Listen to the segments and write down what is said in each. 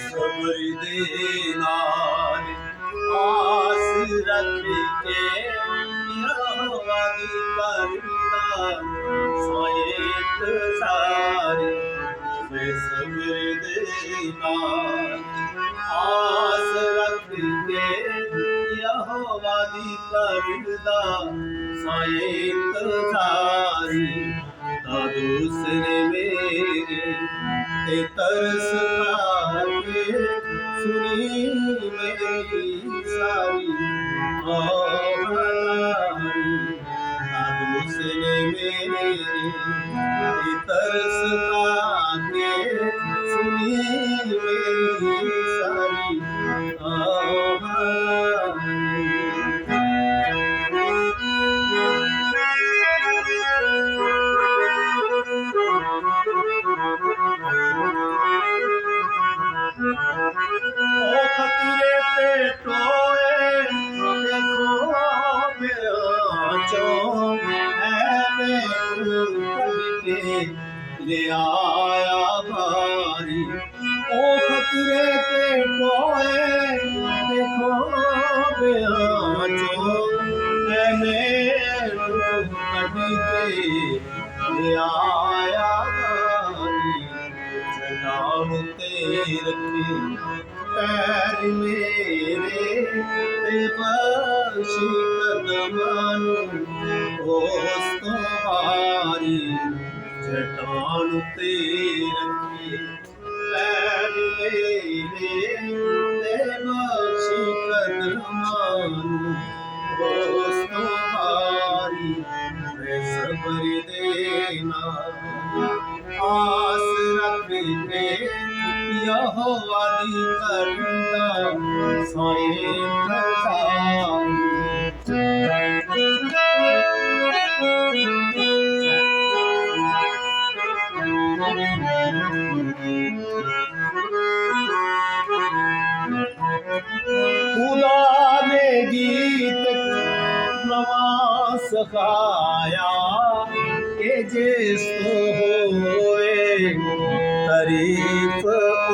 सबर दे नाल आस रख के यहोवा दी करदा सायत सारे मैं सबर दे नाल आस रख के यहोवा दी करदा सायत सारी ता दूसरे मेरे ते तरस खाके सुनी मेरी सारी आवाज़ उसने मेरे ते तरस खाके सुनी मेरी सारी आवाज़ खतरे पे टोए देखो के ले आया भारी ओ खतरे पे टोए देखो कभी के ले आया भारी चट्टान ते रखे पैर मेरे ते बख्शी कदमानू उस तो भारी चट्टान ते रखे पैर मेरे ते बख्शी कदमानू उस तो भारी मैं सबर देना आस रख के यहोवा दी करदा सायत खुदा ने गीत नवा सखाया के जिस होए तारीफ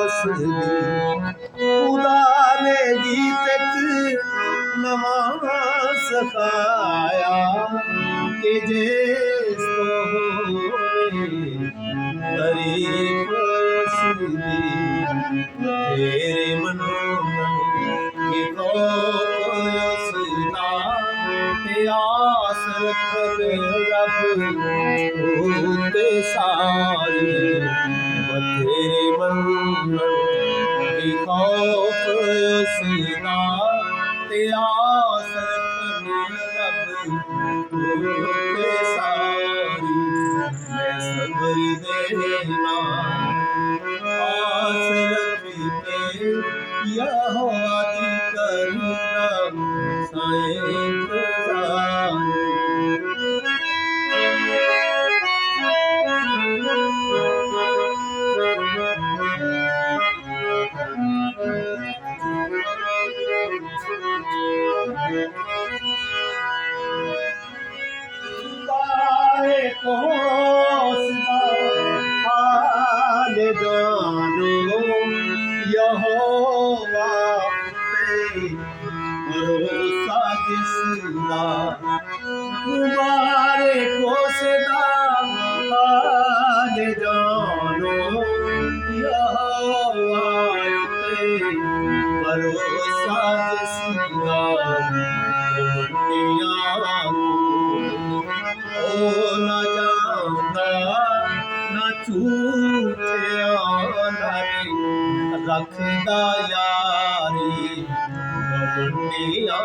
उसदी खुदा ने गीत नवा सखाया के जिस होए तारीफ उसदी तेरे मनों के उसदा ते आस रख रब ते सारी तेरे मन की खौफ उसदा ते आस रख रब ते सारी मैं सबर देना आस रख के यहोवा दी करदा सायत सारी हाल जानो यहोवा पे भरोसा जिसदा मुबारक सदा हाल जानो यहोवा पे भरोसा जिसदा न जाता न झूठे रखदा यारी गवंडिया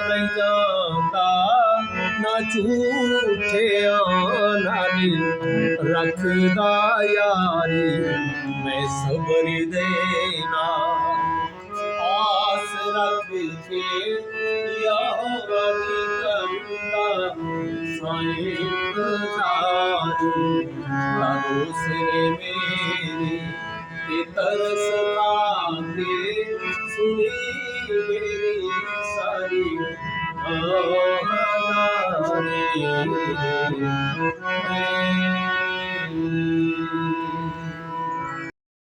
नहीं जाता न झूठे रखदा यारी मैं सबर देना आस रख के यहोवा दी करदा सायत सारी उसने मेरे ते तरस खाके सुनी ਮੇਰੀ ਸਾਰੀ ਆਹਾਰੇ